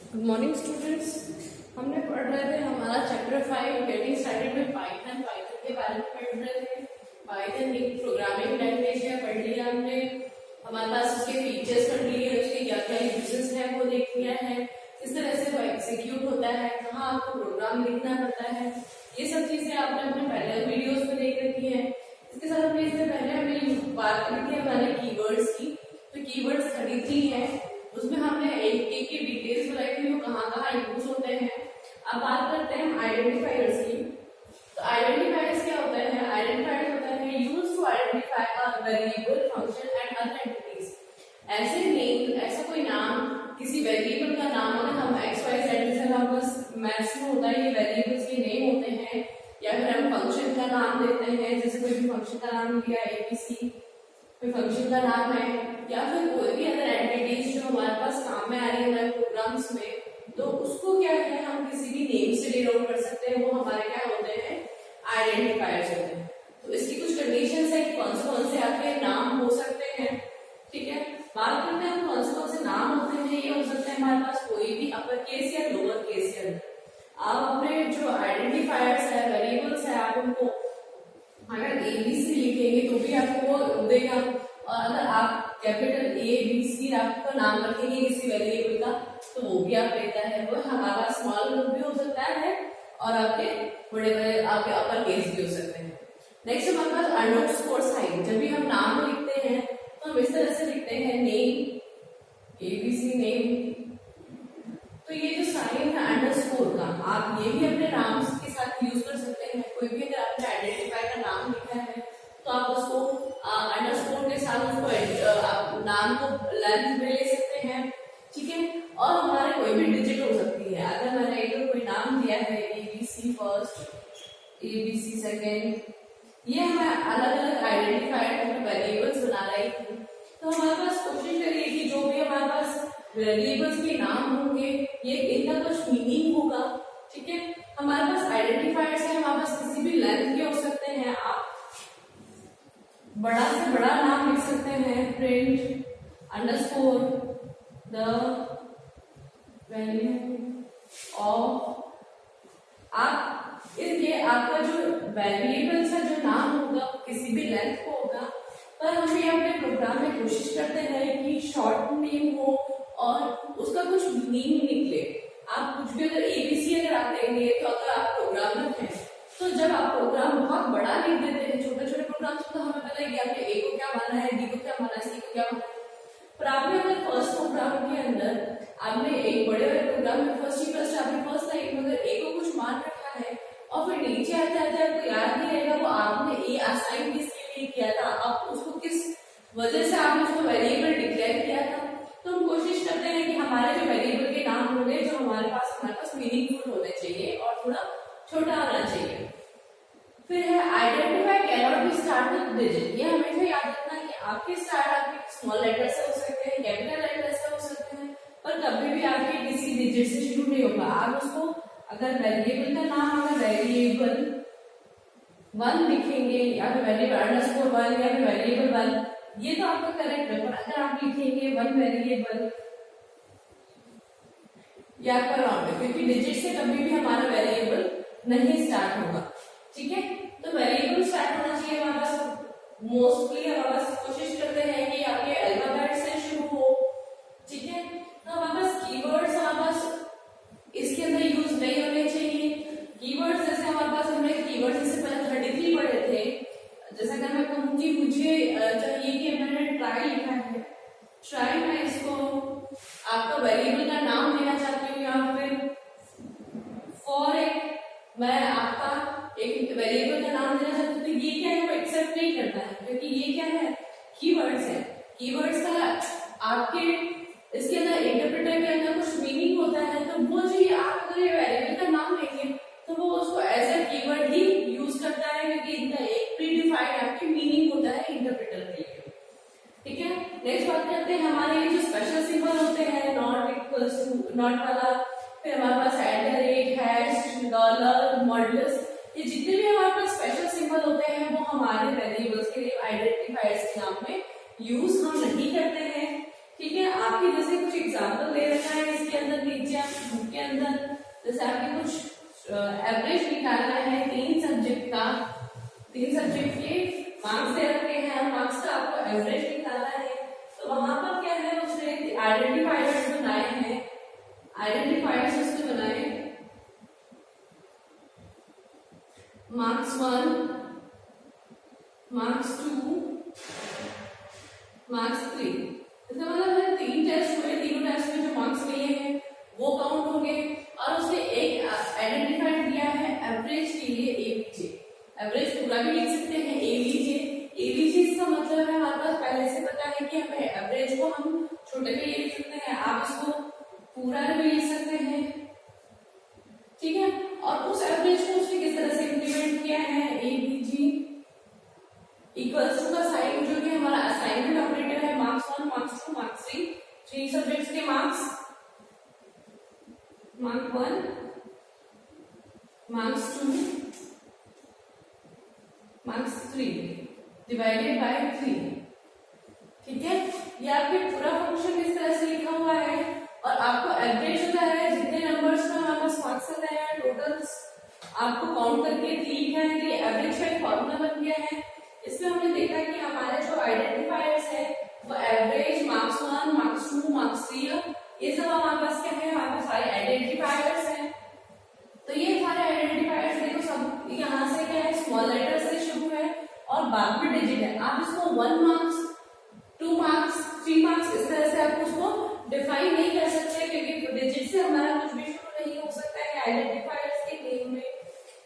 Good morning students. हमने पढ़ रहे थे हमारा chapter 5 getting started with Python के बारे में पढ़ रहे थे। पाइथन एक प्रोग्रामिंग लैंग्वेज है, पढ़ लिया हमने। हमारे पास उसके फीचर्स पढ़ लिए, उसके क्या क्या यूजेस है वो देख लिया है, किस तरह से वो एग्जीक्यूट होता है, कहाँ आपको प्रोग्राम लिखना पड़ता है, ये सब चीजें आपने अपने पहले वीडियोस में देख रखी है। इसके साथ हमने इससे पहले हमने बात करी थी हमारे कीवर्ड्स की। तो कीवर्ड्स 33 है, उसमें हमने एक एक की डिटेल्स बताई थी वो कहाँ यूज होते हैं। अब बात करते हैं आइडेंटिफायर्स की। तो आइडेंटिफायर्स क्या होता है? आइडेंटिफायर्स होता है use to identify a variable, function and other entities. ऐसे नेम, ऐसा कोई नाम, किसी वेरिएबल का नाम अगर हम एक्स वाई जेड जैसे हम बस मैथ्स में होता है, ये वेरिएबल्स के नेम होते हैं, या फिर हम फंक्शन का नाम देते हैं, जैसे कोई भी फंक्शन का नाम लिया एबीसी, कोई फंक्शन का नाम है, या फिर कोई भी अदर एंटिटीज जो हमारे पास काम में आ रही है प्रोग्राम्स में, तो उसको क्या है हम किसी भी नेम से डिनोट कर सकते हैं, वो हमारे क्या होते हैं? आइडेंटिफायर्स होते हैं। तो इसकी कुछ कंडीशंस है कि कौन से आपके नाम हो सकते हैं। ठीक है, बात करते हैं कौन से नाम होते हैं। ये हो सकते हैं हमारे पास कोई भी अपर केस या लोअर केस के अंदर। आप अपने जो आइडेंटिफायर्स है, वेरिएबल्स है, आप उनको अगर एबीसी लिखेंगे तो भी आपको वो देगा, और अगर आप कैपिटल ए बी सी आपका नाम रखेंगे किसी वेरिएबल का तो वो भी आप लेता है। वो हमारा स्मॉल ग्रुप भी हो सकता है और आपके बड़े बड़े आपके अपर केस भी हो सकते हैं। नेक्स्ट हमारे पास अंडरस्कोर साइन। जब भी हम नाम लिखते हैं तो हम इस तरह से लिखते हैं नेम, एबीसी नेम। तो ये जो साइन है अंडरस्कोर का, आप ये भी अपने नाम के साथ यूज कर सकते हैं। कोई भी अगर आपने आइडेंटिफाई का नाम लिखा है तो आप उसको अंडरस्कोर के साथ उसको नाम को लेंथ में ले सकते हैं। ठीक है, और हमारे कोई भी डिजिट हो सकती है। अगर मैंने एक कोई नाम दिया है एबीसी फर्स्ट, एबीसी सेकेंड, ये हमें अलग अलग आइडेंटिफाइड वेरिएबल्स बना रही थी। तो हमारे पास कोशिश करिए कि जो भी हमारे पास वेरिएबल्स के नाम होंगे ये इनका कुछ मीनिंग होगा। ठीक है, हमारे पास आइडेंटिफायर्स है, हमारे पास किसी भी लेंथ के हो सकते हैं। आप बड़ा से बड़ा नाम लिख सकते हैं, print underscore the value of. आप ये आपका जो वेरिएबल्स है, जो नाम होगा किसी भी लेंथ को होगा, पर हम ये अपने प्रोग्राम में कोशिश करते हैं कि शॉर्ट नेम हो और उसका कुछ मीनिंग निकले। आप कुछ भी अगर एबीसी अगर आप देंगे तो अगर आप प्रोग्रामर हैं तो जब आप प्रोग्राम बहुत बड़ा लिख देते हैं, छोटे छोटे प्रोग्राम तो हमें पता है कि आपके ए को क्या माना है, बी को क्या माना है, सी को क्या माना है। पर आपने अगर फर्स्ट प्रोग्राम के अंदर आपने एक बड़े बड़े प्रोग्राम में फर्स्ट आपने फर्स्ट लाइन में अगर ए को कुछ मान रखा है और फिर नीचे आते आते आपको याद नहीं रहेगा वो आपने ए असाइन किसके लिए किया था, आप उसको किस वजह से आपने उसको वेरिएबल डिक्लेयर किया था। तो हम कोशिश करते हैं कि हमारे जो वेरिएबल के नाम होंगे जो हमारे पास मीनिंगफुल होने चाहिए और थोड़ा छोटा होना चाहिए। फिर है identify can not be start with digit. ये हमेशा याद रखना कि आपके स्टार्ट आपके स्मॉल लेटर से हो सकते हैं, कैपिटल लेटर से हो सकते हैं, पर कभी भी आपके किसी डिजिट से शुरू नहीं होगा। आप उसको अगर वेरिएबल का नाम अगर वेरिएबल 1 लिखेंगे या फिर वेरिएबल अंडरस्कोर 1 या फिर वेरिएबल 1, ये तो आपका करेक्ट है। पर अगर आप लिखेंगे 1 वेरिएबल या आपका रॉन्ग है, क्योंकि डिजिट से कभी भी हमारा वेरिएबल नहीं स्टार्ट होगा। ठीक है, तो वेरिएबल स्टार्ट होना चाहिए हमारे पास। मोस्टली हमारे पास कोशिश करते हैं कि आपके अल्फाबेट से शुरू हो। ठीक है, तो हमारे पास कीवर्ड्स हमारे पास इसके अंदर यूज नहीं होने चाहिए। कीवर्ड्स जैसे हमारे पास हमने कीवर्ड्स इससे पहले 33 पढ़े थे। जैसे अगर मैं कहूँ कि मुझे चाहिए कि मैंने ट्राई लिखा है, ट्राई मैं इसको आपका वेरिएबल का नाम लेना चाहती हूँ, या फिर फॉर एक मैं आपका एक वेरिएबल का नाम देना चाहती हूँ, तो ये क्या है वो एक्सेप्ट नहीं करता है, क्योंकि ये क्या है? कीवर्ड्स है। कीवर्ड्स का आपके इसके अंदर इंटरप्रेटर के अंदर कुछ मीनिंग होता है, तो वो जो आप अगर ये वेरिएबल का नाम लेंगे तो वो उसको एज ए कीवर्ड ही यूज करता है, क्योंकि इनका एक प्रीडिफाइंड आपकी मीनिंग होता है इंटरप्रेटर के लिए। ठीक है, नेक्स्ट बात करते हैं हमारे जो स्पेशल सिंबल होते हैं, नॉट इक्वल्स टू नॉट वाला, फिर हमारे पास @ हैश, डॉलर, मॉडुलस, ये जितने भी हमारे पास स्पेशल सिंबल होते हैं वो हमारे वेरिएबल्स के लिए आइडेंटिफायर्स के नाम में यूज हम नहीं करते हैं। ठीक है, है आपकी जैसे कुछ एग्जाम्पल दे रखा है इसके अंदर नीचे बुक के अंदर, जैसे आपके कुछ एवरेज निकालना है 3 सब्जेक्ट का, 3 सब्जेक्ट के मार्क्स दे रखे हैं, मार्क्स का आपको एवरेज निकालना है। तो वहां पर क्या है उसने आइडेंटिफायर्स बनाए हैं, आइडेंटिफायर्स उसने बनाए मार्क्स 1, मार्क्स 2, मार्क्स 3। इसका मतलब है 3 टेस्ट हुए, तीनों टेस्ट में जो मार्क्स लिए हैं वो काउंट होंगे। और उसने एक आइडेंटिफाइड दिया है एवरेज के लिए एवीजे, एवरेज पूरा भी लिख सकते हैं एवीजे। एवीजे इसका मतलब है हमारे पास पहले से पता है कि हमें एवरेज को हम छोटे में लिख सकते हैं, आप इसको पूरा भी लिख सकते हैं, ठीक है। और उस एवरेज को उसने किस तरह से इंप्लीमेंट किया है, एवीजी इक्वल्स टू का साइन जो कि हमारा असाइनमेंट ऑपरेटर है, मार्क्स 1, मार्क्स 2, मार्क्स 3, 3 सब्जेक्ट्स के marks, mark 1, marks 2, marks 3 divided by 3, ठीक है। ये आपके पूरा फंक्शन इस तरह से लिखा हुआ है। और आपको एवरेज होता है जितने नंबर्स का हमारे पास मार्क्स आता है टोटल्स आपको काउंट करके 3 है, ये एवरेज का एक फॉर्मूला बन गया है। इसमें हमने देखा कि हमारे जो आइडेंटिफायर्स है वो एवरेज, मार्क्स 1, मार्क्स 2, मार्क्स 3, ये सब हमारे पास क्या है, हमारे पास सारे आइडेंटिफायर्स हैं। तो ये सारे आइडेंटिफायर्स देखो सब यहाँ से क्या है, स्मॉल लेटर से शुरू है और बाद में डिजिट है। आप इसको 1 मार्क्स, 2 मार्क्स, 3 मार्क्स इस तरह से आप उसको डिफाइन नहीं कर सकते क्योंकि डिजिट से हमारा कुछ भी शुरू नहीं हो सकता है आइडेंटिफायर्स के नेम में।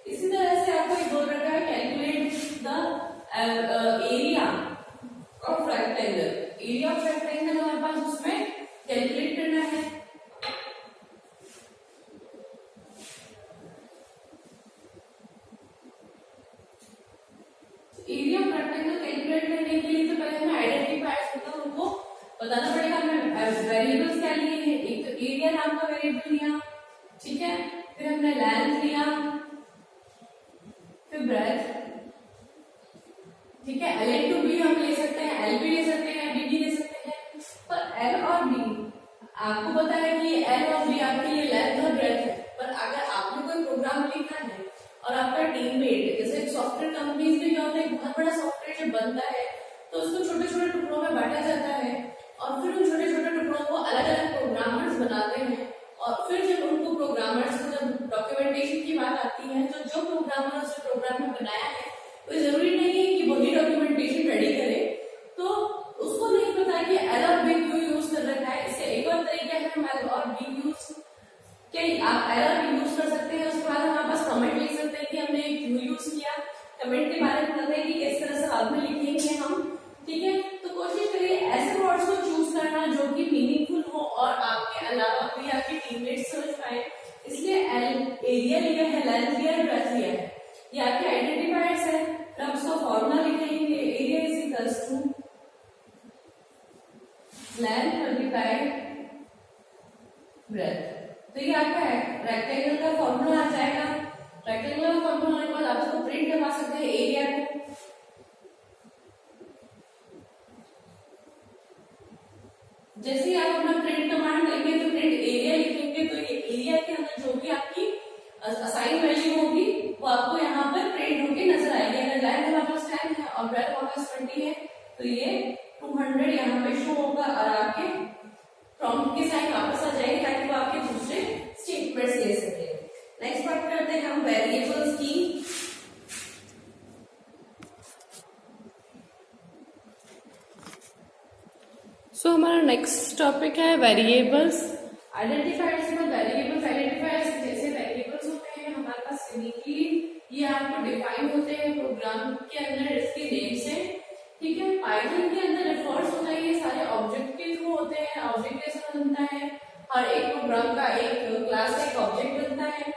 इसी तरह से आपको एक बोल रखा है calculate the area of rectangle, area of rectangle हमारे पास उसमें कैलकुलेट करना है। एरिया ऑफ रेक्टेंगल कैलकुलेट करने के लिए तो पहले हमें आइडेंटिफायर्स मतलब उनको बताना पड़ेगा। हमने वेरिएबल्स क्या लिए हैं, एक तो एरिया नाम का वेरिएबल लिया, ठीक है, फिर हमने लेंथ लिया, फिर ब्रेथ, ठीक है। एल इन टू बी हम ले सकते हैं, एल भी ले सकते हैं, बी भी ले सकते हैं। पर एल और बी आपको पता है कि एल और बी आपके लिए लेंथ और ब्रेथ है। पर अगर आपने कोई प्रोग्राम लिखना है और आपका टीममेट, जैसे सॉफ्टवेयर कंपनीज में क्या होता है, बहुत बड़ा सॉफ्टवेयर जब बनता है तो उसको छोटे छोटे टुकड़ों में बांटा जाता है और फिर उन छोटे छोटे टुकड़ों को अलग अलग प्रोग्रामर्स बनाते हैं। और फिर जब उनको प्रोग्रामर्स को जब डॉक्यूमेंटेशन की बात आती है तो जो प्रोग्रामर उस प्रोग्राम में बनाया है तो जरूरी नहीं है कि वही डॉक्यूमेंटेशन रेडी करे, तो उसको नहीं पता कि एल और बी क्यों यूज कर रखा है। इसका एक और तरीका है हम एल और बी यूज, क्या आप एल और बी यूज कर सकते हैं। उसके बाद हमारे पास कमेंट लिख सकते हैं कि हमने क्यों यूज किया, कमेंट के बारे में बताते हैं कि किस तरह से बाद में लिखेंगे हम, ठीक है। तो कोशिश करिए ऐसे वर्ड्स को चूज करना जो कि मीनिंगफुल हो और आपके अलावा कोई आपके टीममेट्स समझ पाए। इसलिए एरिया लिया है, लेंथ लिया है, ब्रेथ लिया है, ये आपके आइडेंटिफायर्स है। फिर हम उसका फॉर्मूला लिखेंगे, area is equals to length multiplied breadth. तो ये आपका है रेक्टेंगल का फॉर्मूला आ जाएगा। रेक्टेंगल का फॉर्मूला होने के बाद आप इसको प्रिंट करवा सकते हैं एरिया को। जैसे ही आप अपना प्रिंट कमांड देंगे तो प्रिंट एरिया लिखेंगे तो ये एरिया के अंदर जो भी आपकी असाइन वैल्यू होगी वो आपको यहाँ पर प्रिंट होके नजर आएगी। अगर लेंथ हमारे पास 10 है और ब्रेथ हमारे पास 20 है तो ये 200 यहाँ पे शो होगा और आपके प्रॉम्प्ट के साइन वापस आ जाएंगे ताकि वो आपके दूसरे स्टेटमेंट्स ले सके। नेक्स्ट बात करते हैं हम वेरिएबल्स की। सो हमारा नेक्स्ट टॉपिक है वेरिएबल्स। आइडेंटिफायर्स में वेरिएबल्स, आइडेंटिफायर्स जैसे वेरिएबल्स होते हैं हमारे पास यूनिकली ये आपको डिफाइन होते हैं प्रोग्राम के अंदर इसके नेम से, ठीक है। पाइथन के अंदर रेफर्स होता है, ये सारे ऑब्जेक्टिव होते हैं, ऑब्जेक्ट कैसे बनता है, हर एक प्रोग्राम का एक क्लास का एक ऑब्जेक्ट बनता है,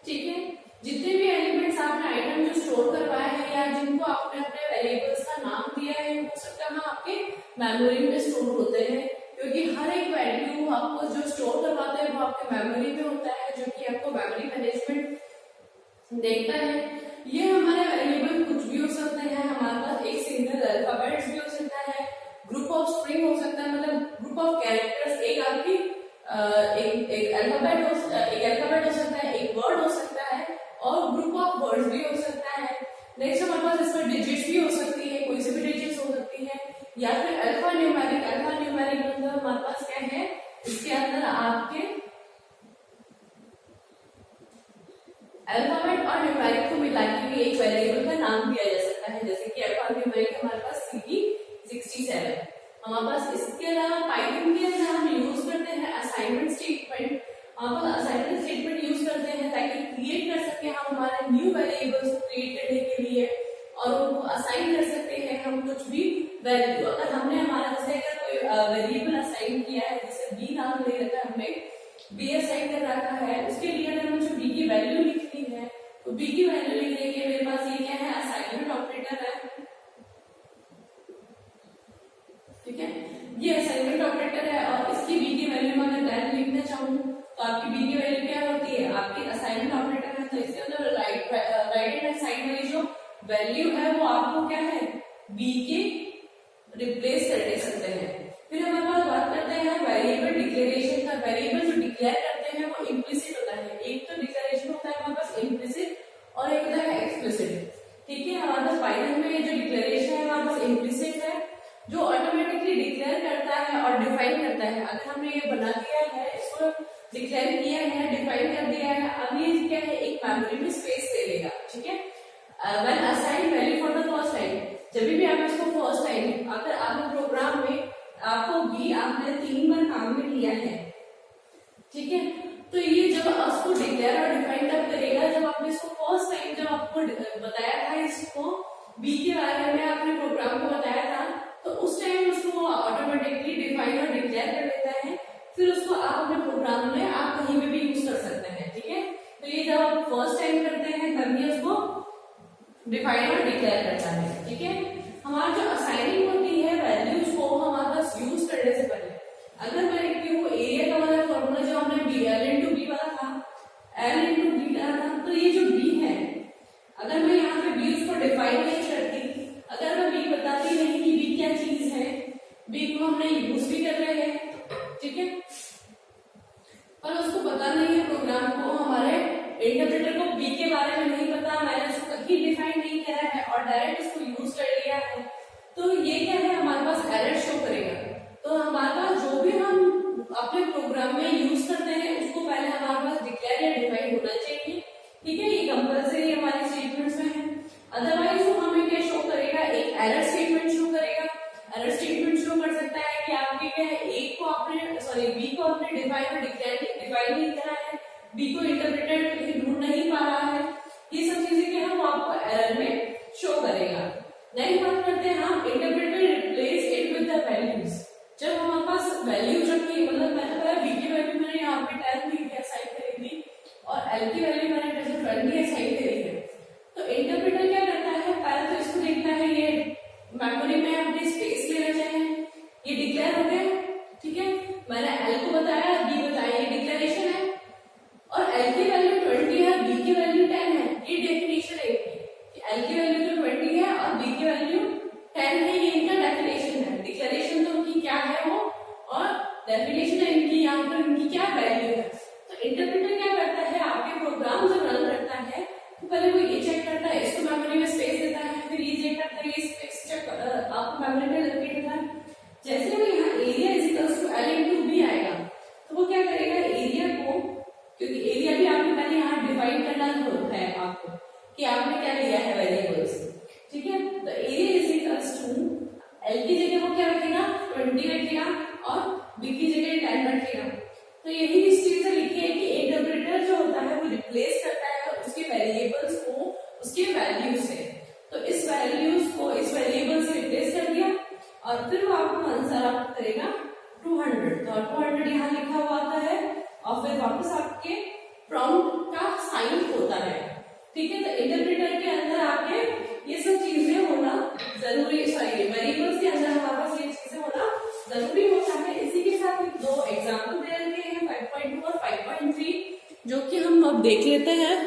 ठीक है। जितने भी एलिमेंट्स आपने आइटम जो स्टोर करवाए हैं या जिनको आपने अपने वेरिएबल्स का नाम दिया है वो सब कहाँ आपके मेमोरी में स्टोर होते हैं, क्योंकि हर एक वैल्यू आपको जो स्टोर करवाते हैं वो आपके मेमोरी में होता है जो कि आपको मेमोरी मैनेजमेंट देखता है। ये हमारे वेरिएबल कुछ भी हो सकते हैं, हमारे पास एक सिंगल अल्फाबेट्स भी हो सकता है, ग्रुप ऑफ स्ट्रिंग हो सकता है, मतलब ग्रुप ऑफ कैरेक्टर एक अल्फाबेट हो सकता है, एक वर्ड हो सकता है और ग्रुप ऑफ वर्ड्स भी हो सकता है। नेक्स्ट हमारे पास इसमें डिजिट्स भी हो सकती है, कोई सी भी डिजिट्स हो सकती है, या फिर अल्फा न्यूमेरिक मतलब हमारे पास क्या है, इसके अंदर आपके अल्फाबेट और न्यूमेरिक को मिला के भी एक वेरिएबल का नाम दिया जा सकता है, जैसे कि अल्फा न्यूमेरिक हमारे पास CD67। हमारे पास इसके अलावा पाइथन के अंदर हम यूज करते हैं असाइनमेंट स्टेटमेंट। हमारे पास असाइनमेंट स्टेटमेंट यूज करते हैं ताकि क्रिएट कर सके हम हमारे न्यू वेरिएबल्स को क्रिएट करने के लिए, और उनको असाइन कर सकते हैं हम कुछ भी वैल्यू। अगर हमने हमारा जैसे अगर कोई वेरिएबल असाइन किया है, जैसे बी नाम ले रखा है, हमने बी असाइन कर रखा है, उसके लिए अगर मुझे बी की वैल्यू लिखनी है तो बी की वैल्यू लिखने के मेरे पास ये क्या है, असाइनमेंट ऑपरेटर है। ठीक है, ये असाइनमेंट ऑपरेटर है और इसकी बी की वैल्यू में अगर 10 लिखना चाहूँ तो आपकी बी की वैल्यू क्या होती है, आपकी असाइनमेंट ऑपरेटर है, तो इसके अंदर राइट हैंड साइड वाली जो वैल्यू है वो आपको क्या है, बी के रिप्लेस कर दे सकते हैं। फिर हमारे पास बात करते हैं वेरिएबल डिक्लेरेशन का। वेरिएबल जो डिक्लेयर करते हैं वो इम्प्लिसिट होता है, एक तो डिक्लेरेशन होता है हमारे पास इम्प्लिसिट और एक होता है एक्सप्लिसिट। ठीक है, हमारे पास पाइथन में जो डिक्लेरेशन है हमारे पास इम्प्लिसिट है, जो ऑटोमेटिकली डिक्लेयर करता है और डिफाइन करता है। अगर हमने ये बना दिया है, इसको डिक्लेयर किया है, डिफाइन कर दिया है, अब ये क्या है, एक मेमोरी में स्पेस ले लेगा। ठीक है, when assign value for the first time, जब भी आप इसको फर्स्ट टाइम अगर आपने प्रोग्राम में आपको बी आपने 3 बार काम में लिया है, ठीक है, तो ये जब उसको डिक्लेयर और डिफाइन तब करेगा जब आपने इसको फर्स्ट टाइम जब आपको बताया था, इसको बी के बारे में आपने प्रोग्राम को बताया था, तो उस टाइम उसको ऑटोमेटिकली डिफाइन और डिक्लेयर कर देता है। फिर उसको आप अपने प्रोग्राम में आप कहीं पे भी यूज कर सकते हैं। ठीक है, तो ये जब आप फर्स्ट टाइम करते हैं तभी उसको डिफाइन और डिक्लेयर करता है। ठीक है, हमारा जो असाइनिंग होती है वैल्यूज को हमारे पास यूज करने से पहले, अगर मैं लिखती हूँ एरिया का वाला फॉर्मूला जो हमने बी एल इंटू बी वाला था, एल इंटू बी डाला था, तो ये जो बी है, अगर मैं यहाँ पे बी उसको डिफाइन नहीं करती, अगर मैं बी बताती नहीं कि बी क्या चीज है, बी को हमने यूज भी कर रहे हैं, ठीक है, पर उसको पता नहीं है प्रोग्राम को, हमारे इंटरप्रेटर को बी के बारे में नहीं पता, मैंने उसको कहीं डिफाइन नहीं करा है और डायरेक्ट उसको यूज कर लिया है, तो ये क्या है, हमारे पास एरर शो करेगा। तो हमारे पास जो भी हम अपने प्रोग्राम में यूज करते हैं उसको पहले हमारे पास डिक्लेयर या डिफाइन होना चाहिए। ठीक है, ये कंपल्सरी हमारे स्टेटमेंट्स में है, अदरवाइज वो हमें क्या शो करेगा, एक एरर स्टेटमेंट शो करेगा। एरर स्टेटमेंट शो कर सकता है कि आपके क्या है, ए को आपने सॉरी बी को आपने डिफाइन और डिफाइन नहीं करा है, बी को इंटरप्रेटर कहीं ढूंढ नहीं पा रहा है, ये सब चीजें क्या है वो आपको एरर में शो करेगा। नेक्स्ट बात करते हैं हम interpreter replace it with the values. जब हमारे पास वैल्यूज रखी, मतलब मैंने बताया बी की वैल्यू मैंने यहाँ पे 10 ली असाइन करी थी और एल की वैल्यू मैंने जैसे 20 असाइन करी है, तो इंटरप्रेटर क्या करता है, पहले तो इसको देखता है ये मेमोरी में अपनी स्पेस लेना चाहिए, ये डिक्लेयर हो गया। ठीक है, मैंने एल को बताया, बी बताया, ये डिक्लेरेशन है, और एल की वैल्यू 20 है, बी की वैल्यू 10 है, ये डेफिनेशन है कि एल की वैल्यू तो 20 है और बी की वैल्यू 10 है, ये इनका डेफिनेशन है। डिक्लेरेशन तो उनकी क्या है वो, और डेफिनेशन है इनकी, यहाँ पर इनकी क्या वैल्यू है। तो इंटरप्रेटर क्या करता है, आपके प्रोग्राम जब रन करता है तो पहले वो ये चेक करता है, इसको मेमोरी में स्पेस देता है, फिर ये चेक करता है, ये स्पेस चेक आपको मेमोरी में लोकेट देता है। जैसे वो यहाँ area is equals to L into B आएगा, तो वो क्या करेगा, एरिया को, क्योंकि एरिया भी आपने पहले यहाँ डिफाइन करना होता है आपको कि आपने क्या लिया है वेरिएबल्स। ठीक है, तो area is equals to L की जगह वो क्या रखेगा, 20 रखेगा और बी की जगह 10 रखेगा। तो यही इस चीज से लिखी है कि इंटरप्रेटर जो होता है वो रिप्लेस करता है उसके वेरिएबल्स को उसके वैल्यू से। तो इस वैल्यूज को इस वेरिएबल से रिप्लेस कर दिया और फिर वो आपको आंसर आपको करेगा 200। तो 200 यहाँ लिखा हुआ आता है और फिर वापस आपके प्रॉम्प्ट का साइन होता है। ठीक है, तो इंटरप्रेटर के अंदर आपके ये सब चीजें होना जरूरी, सॉरी वेरिएबल्स के अंदर हमारे पास ये चीजें होना जरूरी होता है। इसी के साथ 2 एग्जाम्पल दे रखे हैं 5.2 और 5.3 जो कि हम अब देख लेते हैं।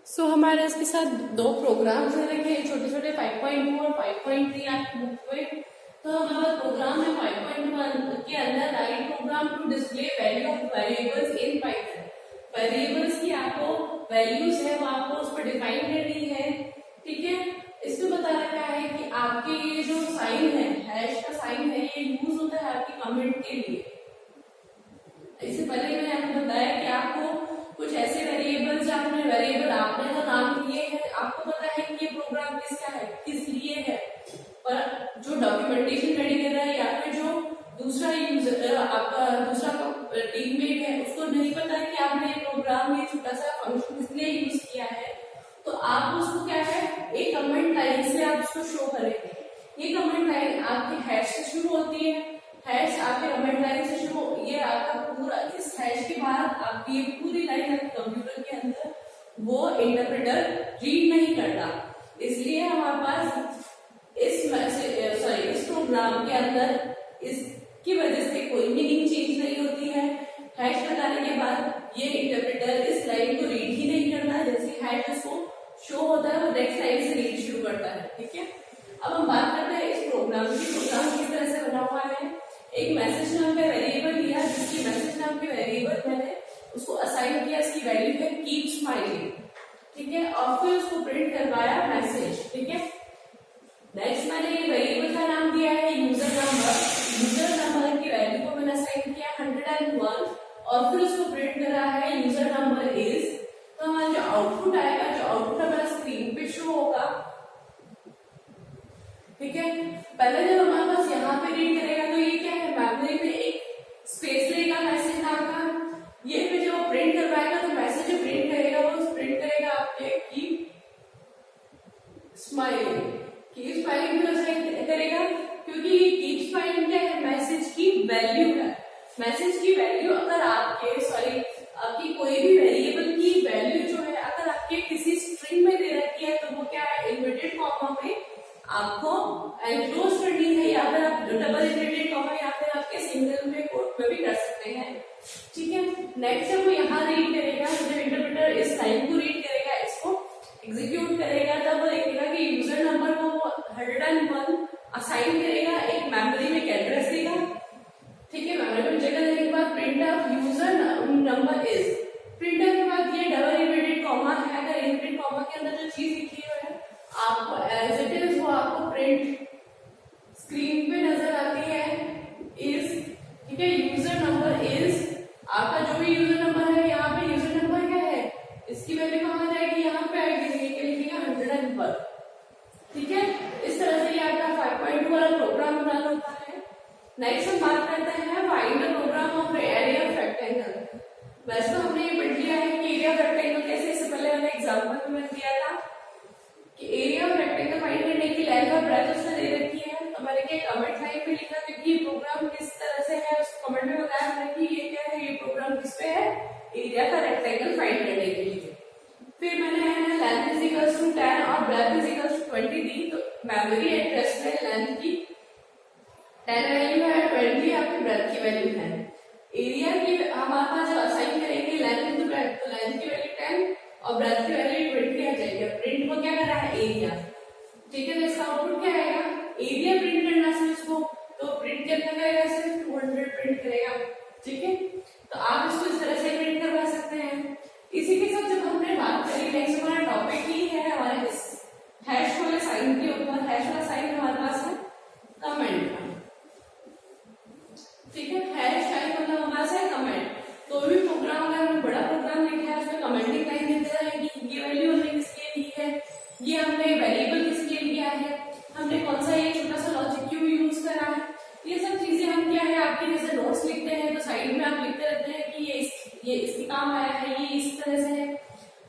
सो हमारे इसके साथ 2 प्रोग्राम्स दे रखे हैं छोटे छोटे 5.2 और 5.3 आपकी बुक में। तो तो हमारा प्रोग्राम है 5.1 के अंदर write program to display value of variables in Python. Variables की आपको वैल्यूज है वो आपको उस पर डिफाइन करनी है, ठीक है। इसमें बता रखा है कि आपके ये जो साइन है, हैश का साइन है, ये यूज होता है आपके कमेंट के लिए। इससे पहले मैंने आपको बताया कि आपको कुछ ऐसे वेरिएबल्स आपने तो नाम दिए हैं, आपको पता है कि ये प्रोग्राम किसका है, किस लिए है, पर जो डॉक्यूमेंटेशन रेडी कर रहा है या फिर जो दूसरा यूजर आपका दूसरा टीममेट है उसको नहीं पता है कि आपने ये प्रोग्राम, ये छोटा सा फंक्शन किस लिए यूज किया है, तो आप उसको क्या है एक कमेंट लाइन से आप उसको शो करेंगे। ये कमेंट लाइन आपके हैश से शुरू होती है, हैश आपके कमेंट लाइन से शुरू, ये आपका पूरा इस हैश के बाद आपकी ये पूरी लाइन आपके कंप्यूटर के अंदर वो इंटरप्रेटर रीड नहीं करता, इसलिए हमारे पास इस प्रोग्राम के अंदर इसकी वजह से कोई मीनिंग चेंज नहीं होती है। हैश लगाने के बाद ये इंटरप्रेटर इस लाइन को रीड ही नहीं करता है, जैसे हैश उसको शो होता है वो नेक्स्ट लाइन से रीड शुरू करता है, ठीक है। अब हम बात करते हैं इस प्रोग्राम की। प्रोग्राम किस तरह से बना हुआ है, एक मैसेज नाम का वेरिएबल लिया, जिसकी मैसेज नाम के वेरिएबल मैंने उसको असाइन किया, इसकी वैल्यू है कीप स्माइलिंग, ठीक है, और फिर उसको प्रिंट करवाया मैसेज, ठीक है। नेक्स्ट मैंने ये वेरिएबल का नाम दिया है यूजर नंबर, यूजर नंबर की वैल्यू को मैंने असाइन किया 101 और फिर उसको प्रिंट करा है यूजर नंबर इज। तो हमारा जो आउटपुट आएगा, जो आउटपुट हमारा स्क्रीन पे शो होगा, ठीक है। पहले जब हमारे पास यहाँ पे रीड करेगा तो ये क्या है, मेमोरी में एक स्पेस लेगा मैसेज नाम का, ये फिर जब प्रिंट करवाएगा तो मैसेज जो प्रिंट करेगा वो प्रिंट करेगा आपके कीप स्माइलिंग भी करेगा, क्योंकि कीप स्माइलिंग क्या है, मैसेज की वैल्यू है। मैसेज की वैल्यू अगर आपकी कोई भी वेरिएबल की वैल्यू जो है अगर आपके किसी स्ट्रिंग में दे रखी है तो वो क्या है इन्वर्टेड कॉमा में आपको एनक्लोज करनी है, या फिर आप डबल इन्वर्टेड कॉमा या फिर आपके सिंगल में कोट में भी कर सकते हैं, ठीक है। नेक्स्ट जब वो यहाँ रीड करेगा, जब इंटरप्रेटर इस लाइन को रीड करेगा, इसको एग्जीक्यूट करेगा, तब वो देखेगा कि यूजर नंबर को वो 101 असाइन करेगा, एक मेमोरी में एड्रेस देगा, ठीक है। मेमोरी में जगह देने के बाद print of user number is, print के बाद ये डबल इन्वर्टेड कॉमा है, अगर इन्वर्टेड कॉमा के अंदर जो चीज लिखी हुई है आपको एज इट इज वो आपको प्रिंट स्क्रीन पे नजर आती है इज, ठीक है। यूजर नंबर इज आपका जो भी यूजर नंबर है, यहाँ पे यूजर नंबर क्या है, इसकी वैल्यू कहाँ जाएगी, यहाँ पे आएगी, लिखेगा 101, ठीक है। इस तरह से ये आपका 5.2 वाला प्रोग्राम रन होता है। नेक्स्ट हम बात करते हैं find the program of area of rectangle. वैसे तो हमने ये पढ़ लिया है कि एरिया ऑफ रेक्टेंगल कैसे, इससे पहले मैंने एग्जांपल में दिया था कि एरिया ऑफ रेक्टेंगल फाइंड करने की लेंथ और ब्रेड्थ उसने दे रखी है, तो मैंने क्या कमेंट लाइन में लिखा क्योंकि प्रोग्राम किस तरह से है उसको कमेंट में बताया मैंने कि ये क्या है, ये प्रोग्राम किस पे है, एरिया का रेक्टेंगल फाइंड करने के लिए। फिर मैंने लेंथ इज इक्वल्स टू 10 और ब्रेड्थ इज इक्वल्स टू 20 दी, तो मेमोरी एड्रेस में लेंथ की 10 वैल्यू है, 20 आपकी ब्रेड्थ की वैल्यू है। एरिया की हमारे पास जब असाइन करेंगे लेंथ इनटू ब्रेड्थ, तो लेंथ की वैल्यू 10 और ब्रेड्थ की वैल्यू 20 आ जाएगी। प्रिंट को क्या कर रहा है, एरिया, ठीक है। तो इसका आउटपुट क्या आएगा, एरिया प्रिंट करना है इसको, तो प्रिंट कितना करेगा, सिर्फ 200 प्रिंट करेगा, ठीक है। तो आप इसको इस तरह से प्रिंट करवा सकते हैं। इसी के साथ जब हमने बात करी, नेक्स्ट हमारा टॉपिक ही है हमारे इस हैश वाले साइन के ऊपर। हैश वाला साइन हमारे पास है कमेंट का, ठीक है। हैश साइन मतलब हमारे पास है कमेंट। तो भी प्रोग्राम अगर हमने बड़ा प्रोग्राम लिखा है उसमें कमेंटिंग लाइन देते रहेंगी, ये वैल्यू हमने किसके लिए दी है, ये हमने वेरिएबल किसके लिए लिया है, हमने कौन सा ये छोटा सा लॉजिक क्यों यूज करा है, ये सब चीजें हम क्या है आपके जैसे नोट्स लिखते हैं तो साइड में आप लिखते रहते हैं कि ये इसके काम आया है, ये इस तरह से है।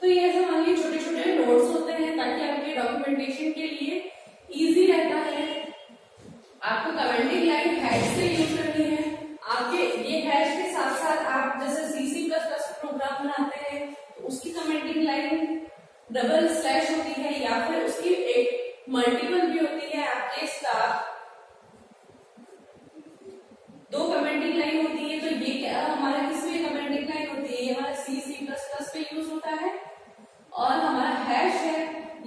तो ये ऐसे हमारे छोटे छोटे नोट्स होते हैं ताकि आपके डॉक्यूमेंटेशन के लिए इजी रहता है। आपको कमेंटिंग लाइन हैश से यूज करनी है। आपके ये हैश के साथ साथ आप जैसे C++ प्रोग्राम बनाते हैं तो उसकी कमेंटिंग लाइन डबल स्लैश होती है या फिर उसकी एक मल्टीपल भी होती है। आपके स्टार 2 कमेंटिंग लाइन होती है। तो ये क्या हमारा किसमें कमेंटिंग लाइन होती है, ये हमारा C++ पे यूज होता है। और हमारा हैश है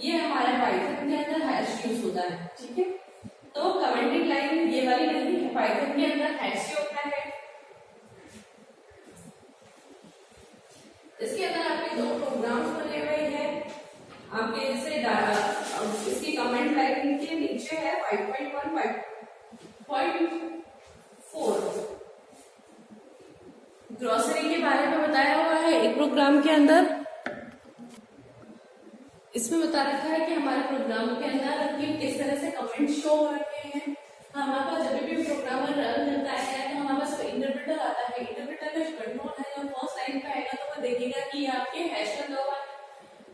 ये हमारे पाइथन के अंदर हैश यूज होता है, ठीक है। तो कमेंटिंग लाइन ये 5.4 ग्रोसरी के बारे में बताया हुआ है एक प्रोग्राम के अंदर। इसमें बता रखा है कि हमारे प्रोग्राम के अंदर कि किस तरह से कमेंट शो हो रखे हैं। हमारे पास जब भी प्रोग्रामर रन करता है तो हमारे पास इंटरप्रेटर आता है। इंटरप्रेटर का कंट्रोल है, जब फर्स्ट लाइन पे आएगा तो वो देखेगा कि आपके हैश का दो है,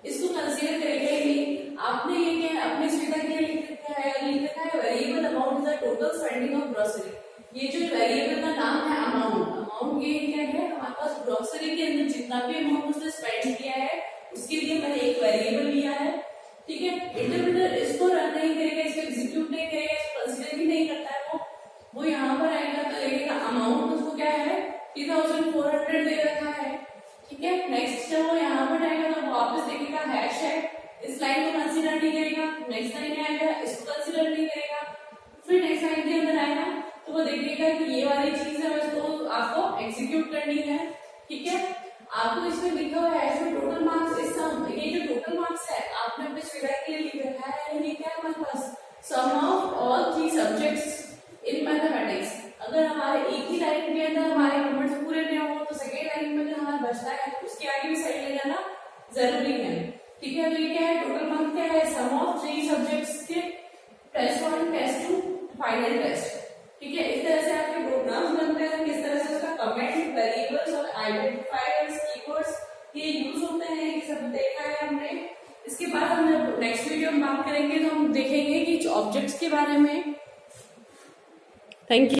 इसको कंसीडर करेगा ही नहीं। आपने ये क्या है अपनी सुविधा के लिए लिख रखा है variable amount is the total spending of grocery. ये जो वेरिएबल का नाम है अमाउंट ये क्या है हमारे पास ग्रोसरी के अंदर जितना भी अमाउंट उसने स्पेंड किया है उसके लिए मैंने एक वेरिएबल लिया है। ठीक है, इंटरप्रेटर इसको रन नहीं करेगा, इसको एग्जीक्यूट नहीं करेगा, इसको कंसीडर भी नहीं करता है। वो यहाँ पर आएगा तो लगेगा अमाउंट उसको क्या है 3400 दे रखा है। ठीक है, नेक्स्ट जब वो यहाँ पर आएगा तो वापस देखेगा हैश है, इस लाइन को कंसीडर नहीं करेगा। नेक्स्ट लाइन में आएगा इसको कंसीडर नहीं करेगा। फिर नेक्स्ट लाइन के अंदर आएगा तो वो देखेगा कि ये वाली चीज है उसको आपको एग्जीक्यूट करनी है। ठीक है, आपको इसमें लिखा हुआ है इसमें टोटल मार्क्स इस सम, ये जो टोटल मार्क्स है आपने अपने सुविधा के लिए लिख रखा है। ये क्या है हमारे पास sum of all 3 subjects in mathematics. अगर हमारे एक ही लाइन के अंदर हमारे कमेंट्स पूरे नहीं हो तो सेकेंड लाइन में जो हमारा बचता है उसके आगे भी सही ले जाना जरूरी है। ठीक है, तो ये क्या है टोटल मार्क्स क्या है सम ऑफ 3 सब्जेक्ट्स के टेस्ट 1 टेस्ट 2 फाइनल टेस्ट। ठीक है, इस तरह से आपके प्रोग्राम्स बनते हैं। किस तरह से उसका कमेंट वेरिएबल्स और आइडेंटिफायर्स कीवर्ड्स ये यूज होते हैं, ये सब देखा है हमने। इसके बाद हम नेक्स्ट वीडियो में बात करेंगे तो हम देखेंगे कि ऑब्जेक्ट्स के बारे में। Thank you.